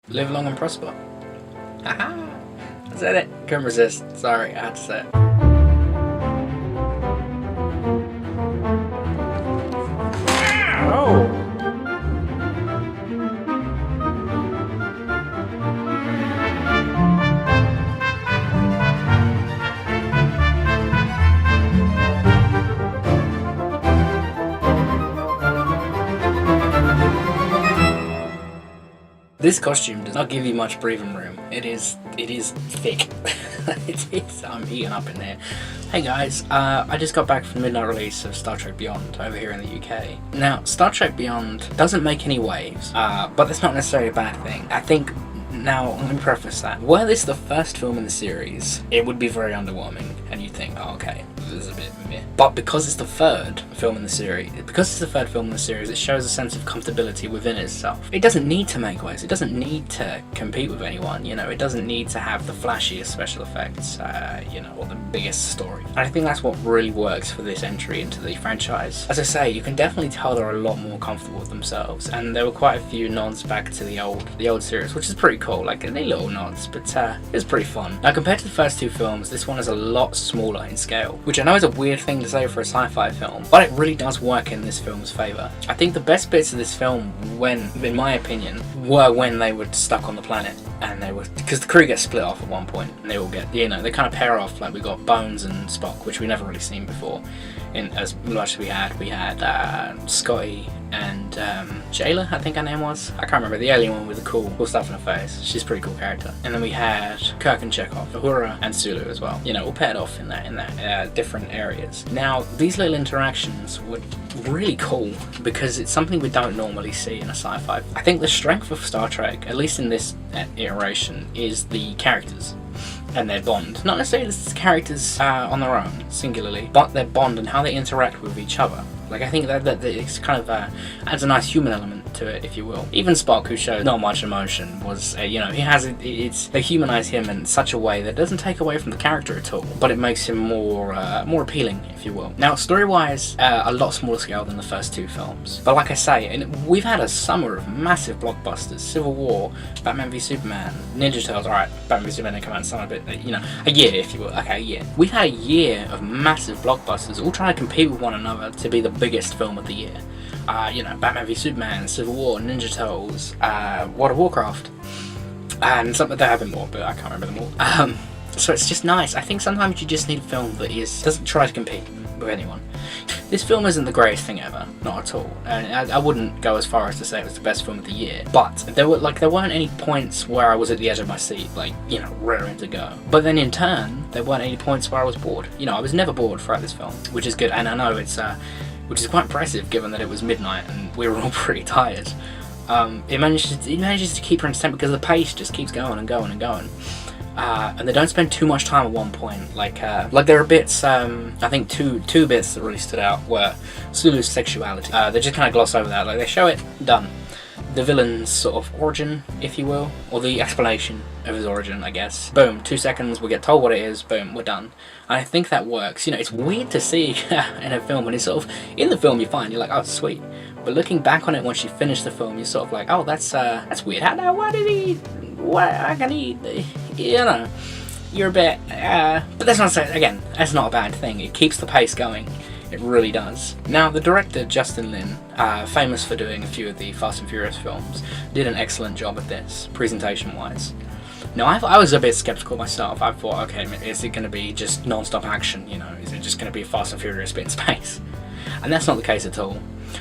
Live long and prosper. Haha! I said it. Couldn't resist. Sorry, I had to say it. Oh! This costume does not give you much breathing room. It is thick. I'm eating up in there. Hey guys, I just got back from the midnight release of Star Trek Beyond over here in the UK. Now, Star Trek Beyond doesn't make any waves, but that's not necessarily a bad thing. I think, now, let me preface that. Were this the first film in the series, it would be very underwhelming, and you'd think, oh, okay, this is a bit meh. But because it's the third film in the series, it shows a sense of comfortability within itself. It doesn't need to make waves, it doesn't need to compete with anyone, you know, it doesn't need to have the flashiest special effects, you know, or the biggest story. And I think that's what really works for this entry into the franchise. As I say, you can definitely tell they're a lot more comfortable with themselves, and there were quite a few nods back to the old series, which is pretty cool, like they're little nods, but it was pretty fun. Now, compared to the first two films, this one is a lot smaller in scale, which I know is a weird thing to say for a sci-fi film, but it really does work in this film's favour. I think the best bits of this film, in my opinion, were when they were stuck on the planet, and they were, because the crew gets split off at one point, and they all get, you know, they kind of pair off, like we got Bones and Spock, which we never really seen before, in as much as we had Scotty and Jayla, I think her name was. I can't remember, the alien one with the cool stuff in her face. She's a pretty cool character. And then we had Kirk and Chekhov, Uhura and Sulu as well. You know, all paired off in that different areas. Now, these little interactions were really cool because it's something we don't normally see in a sci-fi. I think the strength of Star Trek, at least in this iteration, is the characters and their bond. Not necessarily the characters on their own, singularly, but their bond and how they interact with each other. Like, I think that it's kind of adds a nice human element to it, if you will. Even Spock, who showed not much emotion, was, you know, they humanize him in such a way that doesn't take away from the character at all, but it makes him more appealing, if you will. Now, story-wise, a lot smaller scale than the first two films. But like I say, and we've had a summer of massive blockbusters: Civil War, Batman v Superman, Ninja Turtles. Alright, Batman v Superman didn't come out in summer, but you know, a year, if you will. Okay, a year. We've had a year of massive blockbusters, all trying to compete with one another to be the biggest film of the year. You know, Batman v Superman, Civil War, Ninja Turtles, World of Warcraft, and something there have been more, but I can't remember them all. So it's just nice. I think sometimes you just need a film that doesn't try to compete with anyone. This film isn't the greatest thing ever, not at all. And I wouldn't go as far as to say it was the best film of the year, but there weren't any points where I was at the edge of my seat, like, you know, raring to go. But then in turn, there weren't any points where I was bored. You know, I was never bored throughout this film, which is good, and I know it's which is quite impressive given that it was midnight and we were all pretty tired. It manages to keep her entertained because the pace just keeps going and going and going. And they don't spend too much time at one point. Like there are bits, I think two bits that really stood out were Sulu's sexuality. They just kind of gloss over that, like they show it, done. The villain's sort of origin, if you will, or the explanation of his origin, I guess. Boom, 2 seconds, we get told what it is, boom, we're done. And I think that works. You know, it's weird to see in a film, and it's sort of, in the film you're like, oh, sweet. But looking back on it once you finish the film, you're sort of like, oh, that's weird. How can he, you know, you're a bit, but that's not saying, again, that's not a bad thing. It keeps the pace going. It really does. Now, the director, Justin Lin, famous for doing a few of the Fast and Furious films, did an excellent job at this, presentation-wise. Now, I was a bit skeptical myself. I thought, okay, is it going to be just non-stop action, you know? Is it just going to be a Fast and Furious bit in space? And that's not the case at all.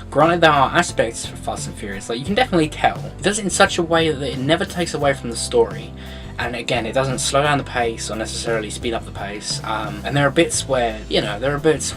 Granted, there are aspects for Fast and Furious, like, you can definitely tell. It does it in such a way that it never takes away from the story. And again, it doesn't slow down the pace or necessarily speed up the pace. And there are bits where, you know, there are bits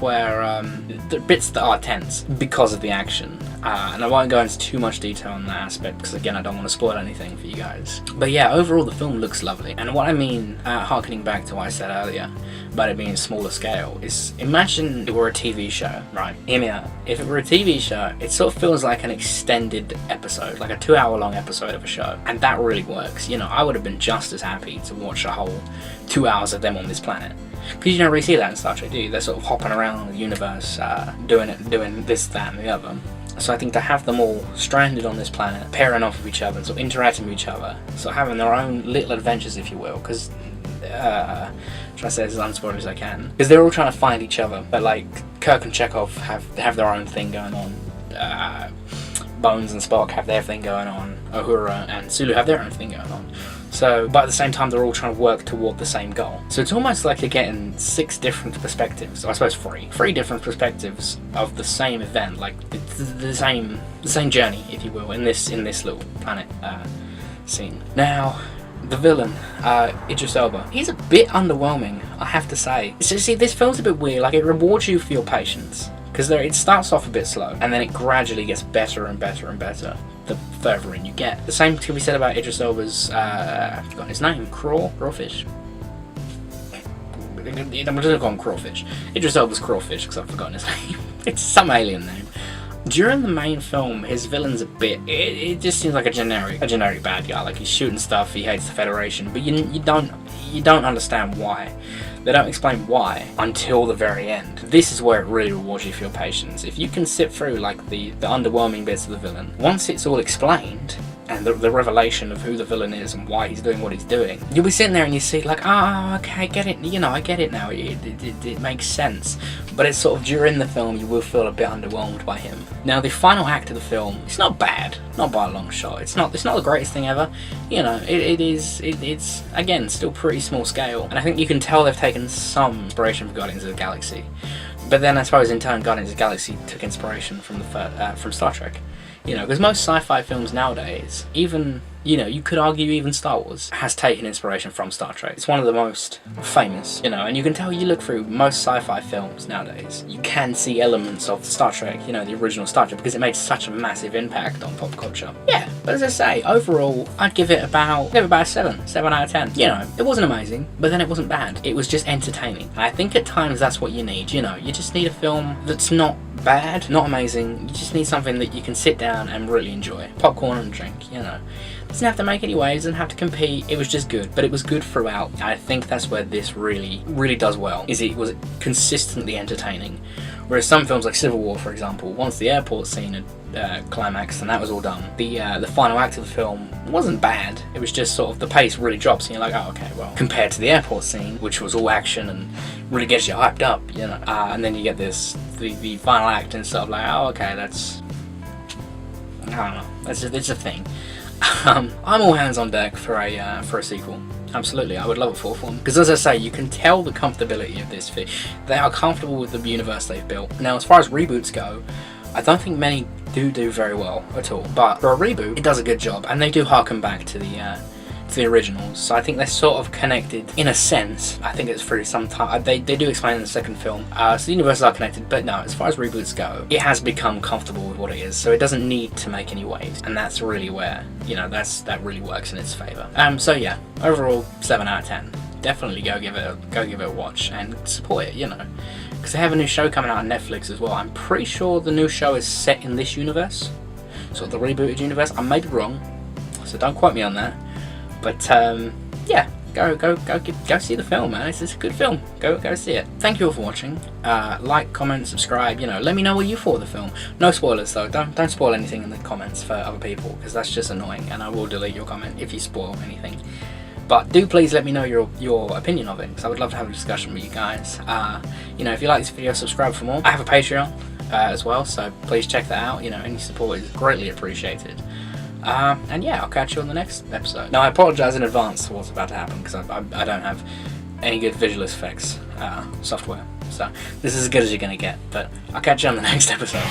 that are tense because of the action. And I won't go into too much detail on that aspect because, again, I don't want to spoil anything for you guys. But yeah, overall the film looks lovely. And what I mean, harkening back to what I said earlier about it being smaller scale, is imagine it were a TV show, right? Hear me out. If it were a TV show, it sort of feels like an extended episode, like a 2-hour-long episode of a show. And that really works. You know, I would have been just as happy to watch a whole 2 hours of them on this planet. Because you don't really see that in Star Trek, do you? They're sort of hopping around the universe, doing this, that, and the other. So I think to have them all stranded on this planet, pairing off with each other, sort of interacting with each other, sort of having their own little adventures, if you will, because try to say this as unspoilery as I can, because they're all trying to find each other, but like Kirk and Chekhov have their own thing going on. Bones and Spock have their thing going on. Uhura and Sulu have their own thing going on. So, but at the same time, they're all trying to work toward the same goal. So it's almost like you're getting 6 different perspectives, or I suppose 3 different perspectives of the same event, like the same journey, if you will, in this little planet scene. Now, the villain, Idris Elba, he's a bit underwhelming, I have to say. So see, this film's a bit weird. Like, it rewards you for your patience, because it starts off a bit slow, and then it gradually gets better and better and better the further in you get. The same can be said about Idris Elba's, I've forgotten his name, Crawfish. I'm just gonna call him Crawfish. Idris Elba's Crawfish, because I've forgotten his name. It's some alien name. During the main film, his villain's a bit, it just seems like a generic bad guy. Like, he's shooting stuff, he hates the Federation, but you don't understand why. They don't explain why until the very end. This is where it really rewards you for your patience. If you can sit through like the underwhelming bits of the villain, once it's all explained, and the revelation of who the villain is and why he's doing what he's doing, you'll be sitting there and you see like, oh, okay, I get it, I get it now, it makes sense. But it's sort of during the film you will feel a bit underwhelmed by him. Now the final act of the film, it's not bad, not by a long shot, it's not the greatest thing ever, it's again still pretty small scale, and I think you can tell they've taken some inspiration from Guardians of the Galaxy. But then I suppose in turn Guardians of the Galaxy took inspiration from from Star Trek. Because most sci-fi films nowadays, even, you could argue even Star Wars has taken inspiration from Star Trek. It's one of the most famous, and you can tell, you look through most sci-fi films nowadays, you can see elements of Star Trek, the original Star Trek, because it made such a massive impact on pop culture. Yeah, but as I say, overall, I'd give it about a 7 out of 10. It wasn't amazing, but then it wasn't bad. It was just entertaining. And I think at times that's what you need, you just need a film that's not bad, not amazing, you just need something that you can sit down and really enjoy. Popcorn and drink, Doesn't have to make any waves, doesn't have to compete, it was just good, but it was good throughout. I think that's where this really does well, is it was consistently entertaining. Whereas some films like Civil War, for example, once the airport scene had climaxed and that was all done, the final act of the film wasn't bad, it was just sort of the pace really drops and you're like, oh okay, well, compared to the airport scene, which was all action and really gets you hyped up, and then you get the final act and stuff like, oh okay, that's, I don't know, it's a thing. I'm all hands on deck for a sequel. Absolutely, I would love a fourth one. Because as I say, you can tell the comfortability of this film. They are comfortable with the universe they've built. Now, as far as reboots go, I don't think many do very well at all. But for a reboot, it does a good job, and they do harken back to the originals. So I think they're sort of connected in a sense. I think it's through some time. They do explain in the second film. So the universes are connected, but no, as far as reboots go, it has become comfortable with what it is. So it doesn't need to make any waves, and that's really where that really works in its favour. So yeah, overall 7 out of 10. Definitely go give it a watch and support it. Because they have a new show coming out on Netflix as well. I'm pretty sure the new show is set in this universe, sort of the rebooted universe. I may be wrong, so don't quote me on that. But yeah, go see the film, man. It's a good film. Go see it. Thank you all for watching. Like, comment, subscribe. Let me know what you thought of the film. No spoilers though. Don't spoil anything in the comments for other people, because that's just annoying, and I will delete your comment if you spoil anything. But do please let me know your opinion of it, because I would love to have a discussion with you guys. If you like this video, subscribe for more. I have a Patreon as well, so please check that out. Any support is greatly appreciated. And yeah, I'll catch you on the next episode. Now, I apologise in advance for what's about to happen, because I don't have any good visual effects software. So this is as good as you're going to get, but I'll catch you on the next episode.